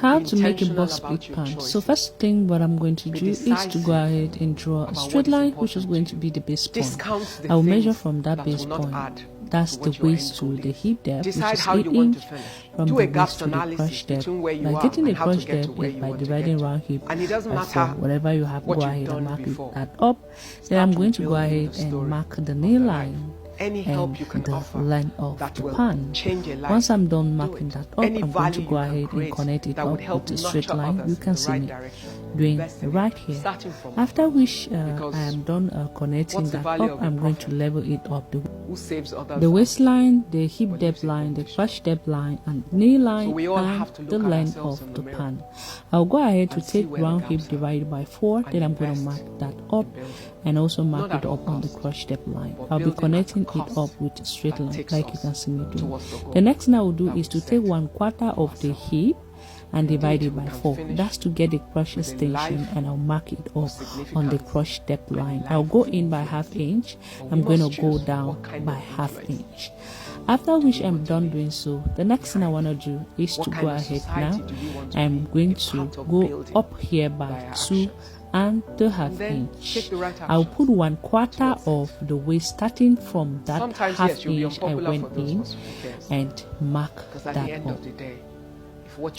How to make a box split pant. So first thing what I'm going to do is to go ahead and draw a straight line, which is going to be the base point. I will measure from that base point. That's the waist to the hip depth, which is 8 inch, from the waist to the crotch depth. By getting the crotch depth is by dividing round hip by 4. Whatever you have, go ahead and mark that up. Then I'm going to go ahead and mark the knee line and the length of the pant. Once I'm done marking that up, I'm going to go ahead and connect it up with a straight line. You can see me doing right here. After which I am done connecting that up, I'm going to level it up. The waistline, the hip depth line, the crotch depth line, and knee line, and the length of the pant. I'll go ahead to take round hip divided by 4. Then I'm going to mark that up and also mark it up on the crotch depth line. I'll be connecting it up with a straight line, like you can see me do. The next thing I will do is to take 1/4 of the hip and divide it by 4. That's to get the crotch extension, and I'll mark it up on the crotch depth line. I'll go in by 1/2 inch. I'm going to go down by 1/2 inch. After which I'm done doing so, the next thing I want to do is to go ahead now. I'm going to go up here by 2 and the 1/2 inch. I'll put 1/4 of the waist starting from that 1/2 inch I went in and mark that up.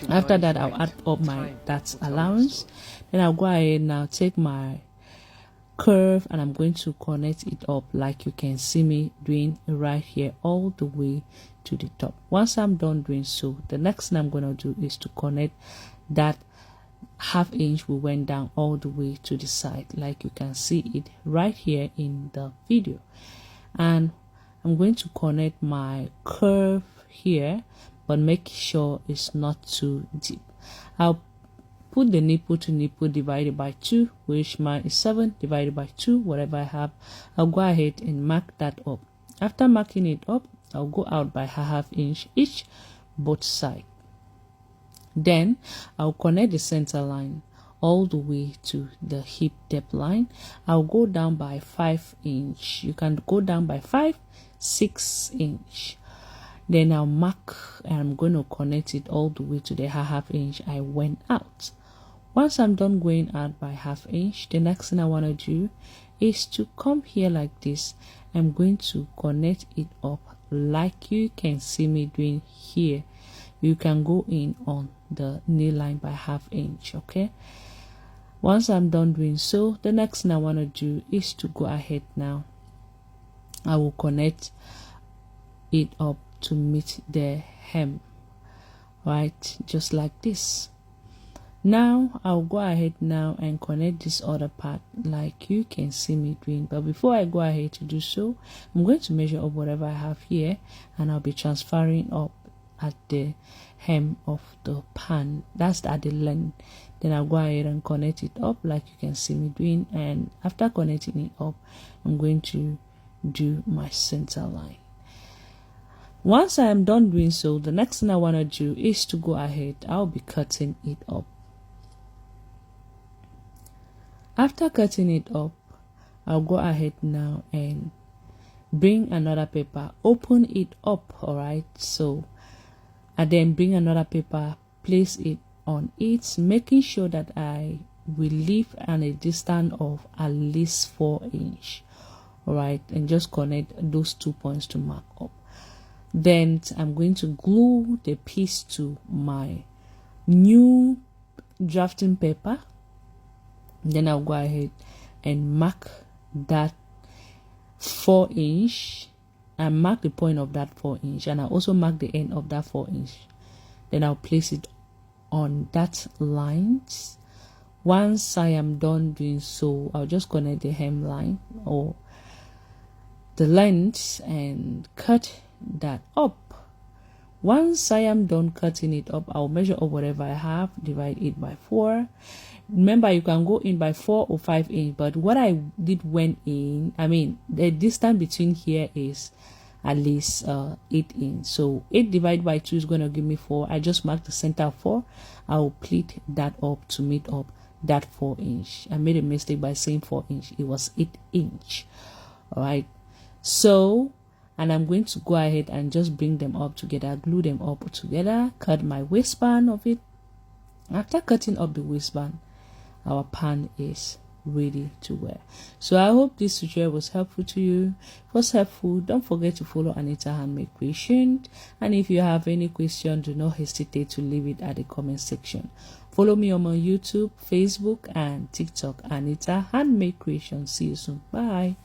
After that, I'll add up that's allowance. Then I'll go ahead now, take my curve, and I'm going to connect it up like you can see me doing right here all the way to the top. Once I'm done doing so, the next thing I'm going to do is to connect that 1/2 inch we went down all the way to the side, like you can see it right here in the video. And I'm going to connect my curve here, but make sure it's not too deep. I'll put the nipple to nipple divided by 2, which mine is 7 divided by 2, whatever I have. I'll go ahead and mark that up. After marking it up, I'll go out by 1/2 inch each, both sides. Then I'll connect the center line all the way to the hip depth line. I'll go down by 5 inch. You can go down by 5, 6 inch. Then I'll mark, and I'm going to connect it all the way to the 1/2 inch I went out. Once I'm done going out by 1/2 inch, the next thing I want to do is to come here like this. I'm going to connect it up like you can see me doing here. You can go in on the knee line by 1/2 inch, okay? Once I'm done doing so, the next thing I want to do is to go ahead now. I will connect it up to meet the hem, right, just like this. Now I'll go ahead now and connect this other part like you can see me doing. But before I go ahead to do so, I'm going to measure up whatever I have here, and I'll be transferring up at the hem of the pant. That's at the length. Then I'll go ahead and connect it up like you can see me doing. And after connecting it up, I'm going to do my center line. Once I am done doing so, the next thing I want to do is to go ahead. I'll be cutting it up. After cutting it up, I'll go ahead now and bring another paper, open it up, alright? So, and then bring another paper, place it on it, making sure that I will leave a distance of at least 4 inch, alright? And just connect those 2 points to mark up. Then I'm going to glue the piece to my new drafting paper. Then I'll go ahead and mark that 4 inch and mark the point of that 4 inch, and I'll also mark the end of that 4 inch. Then I'll place it on that line. Once I am done doing so, I'll just connect the hemline or the length and cut that up. Once I am done cutting it up, I'll measure up whatever I have, divide it by 4. Remember, you can go in by 4 or 5 inch, but what I did went in, the distance between here is at least 8 inch. So 8 divided by 2 is going to give me 4. I just marked the center 4. I'll pleat that up to meet up that 4 inch. I made a mistake by saying 4 inch. It was 8 inch. All right. So, and I'm going to go ahead and just bring them up together, glue them up together, cut my waistband of it, After cutting up the waistband, our pan is ready to wear. So I hope this tutorial was helpful to you. If it was helpful, don't forget to follow Anita Handmade Creation, and if you have any question, do not hesitate to leave it at the comment section. Follow me on my YouTube, Facebook, and TikTok, Anita Handmade Creation. See you soon. Bye.